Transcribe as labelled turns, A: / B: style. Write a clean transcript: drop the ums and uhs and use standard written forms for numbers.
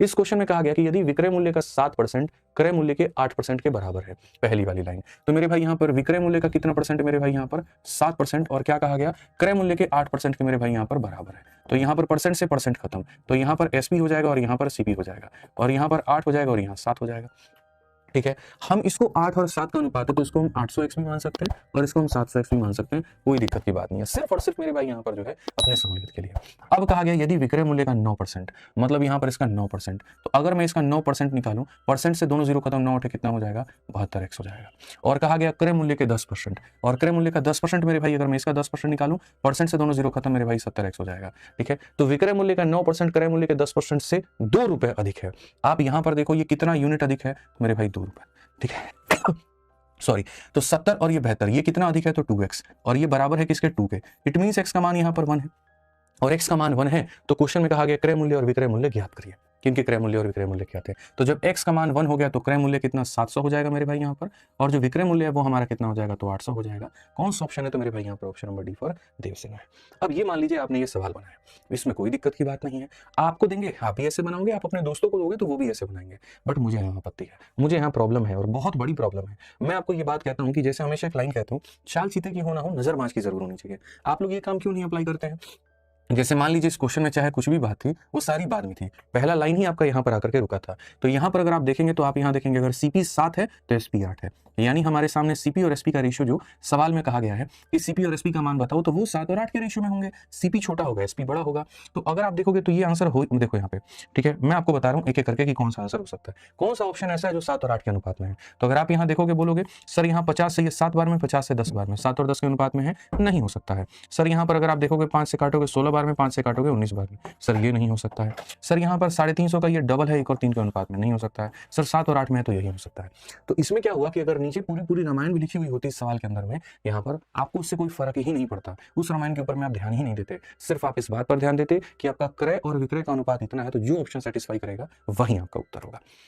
A: इस क्वेश्चन में कहा गया कि यदि विक्रय मूल्य का 7% क्रय मूल्य के 8% के बराबर है, पहली वाली लाइन। तो मेरे भाई यहाँ पर विक्रय मूल्य का कितना परसेंट मेरे भाई यहाँ पर 7%, और क्या कहा गया क्रय मूल्य के 8% के मेरे भाई यहाँ पर बराबर है। तो यहाँ पर परसेंट से परसेंट खत्म, तो यहाँ पर एसपी हो जाएगा और यहाँ पर सीपी हो जाएगा, और यहाँ पर 8 हो जाएगा और यहाँ 7 हो जाएगा। ठीक है, हम इसको 8 और 7 का अनुपात है, तो इसको हम 800x भी मान सकते हैं और इसको हम 700x भी मान सकते हैं, कोई दिक्कत की बात नहीं है, सिर्फ और सिर्फ मेरे भाई यहाँ पर जो है अपने सहूलियत के लिए। अब कहा गया यदि विक्रय मूल्य का 9%, मतलब यहाँ पर इसका 9%, तो अगर मैं इसका 9% निकालूं, परसेंट से दोनों जीरो खत्म, 9 उठे कितना हो जाएगा 72x हो जाएगा। और कहा गया क्रय मूल्य के 10%, और क्रय मूल्य का 10% मेरे भाई अगर मैं इसका 10% निकालूं, परसेंट से दोनों जीरो खत्म मेरे भाई 70x हो जाएगा। ठीक है, तो विक्रय मूल्य का 9% क्रय मूल्य के 10% से 2 रुपए अधिक है। आप यहाँ पर देखो ये कितना यूनिट अधिक है मेरे भाई 2 रुपए। ठीक है सॉरी, तो 70 और ये 72, ये कितना अधिक है तो 2x, और ये बराबर है किसके 2 के। इट मींस x का मान यहाँ पर 1 है और x का मान 1 है, तो क्वेश्चन में कहा गया क्रय मूल्य और विक्रय मूल्य ज्ञात करिए। किनके क्रय मूल्य और विक्रय मूल्य क्या थे, तो जब x का मान 1 हो गया तो क्रय मूल्य कितना 700 हो जाएगा मेरे भाई यहाँ पर, और जो विक्रय मूल्य है वो हमारा कितना हो जाएगा तो 800 हो जाएगा। कौन सा ऑप्शन है, तो मेरे भाई यहाँ पर option number D for Dev Singh है। अब ये मान लीजिए आपने ये सवाल बनाया, इसमें कोई दिक्कत की बात नहीं है, आपको देंगे आप भी ऐसे बनाओगे, आप अपने दोस्तों को दोगे तो वो भी ऐसे बनाएंगे, बट मुझे यहाँ आपत्ति है, मुझे यहाँ प्रॉब्लम है और बहुत बड़ी प्रॉब्लम है। मैं आपको ये बात कहता हूँ कि जैसे हमेशा एक लाइन कहता हूँ, चाल चीते की होना हो नजरबाज की जरूर होनी चाहिए। आप लोग ये काम क्यों नहीं अप्लाई करते हैं। जैसे मान लीजिए इस क्वेश्चन में चाहे कुछ भी बात थी, वो सारी बाद में थी, पहला लाइन ही आपका यहाँ पर आकर के रुका था। तो यहाँ पर अगर आप देखेंगे तो आप यहाँ देखेंगे अगर सीपी 7 है तो एसपी 8 है, यानी हमारे सामने सीपी और एसपी का रेशियो जो सवाल में कहा गया है कि सीपी और एसपी का मान बताओ, तो वो 7 और 8 के रेशियो में होंगे, सीपी छोटा होगा एसपी बड़ा होगा। तो अगर आप देखोगे तो ये आंसर हो, देखो यहाँ पे, ठीक है, मैं आपको बता रहा हूँ एक एक करके कि कौन सा आंसर हो सकता है, कौन सा ऑप्शन ऐसा है जो 7 और 8 के अनुपात में है। तो अगर आप यहाँ देखोगे बोलोगे सर यहाँ 50 से ये 7 बार में, 50 से 10 बार में, 7 और 10 के अनुपात में है, नहीं हो सकता है। सर यहाँ पर अगर आप देखोगे 5 से काटोगे 16 बार में, 5 से काटोगे 19 बार में, सर ये नहीं हो सकता है। सर यहाँ पर 350 का ये डबल है 1 और 3 के अनुपात में, नहीं हो सकता है। सर 7 और 8 में है तो यही हो सकता है। तो इसमें क्या हुआ कि अगर नीचे पूरी पूरी रामायण भी लिखी हुई होती इस सवाल के अंदर में, यहाँ पर आपको उससे कोई फर्क ही नहीं पड़ता, उस रामायण के ऊपर में आप ध्यान ही नहीं देते, सिर्फ आप इस बात पर ध्यान देते कि आपका क्रय और विक्रय का अनुपात इतना है, तो जो ऑप्शन सेटिस्फाई करेगा वही आपका उत्तर होगा।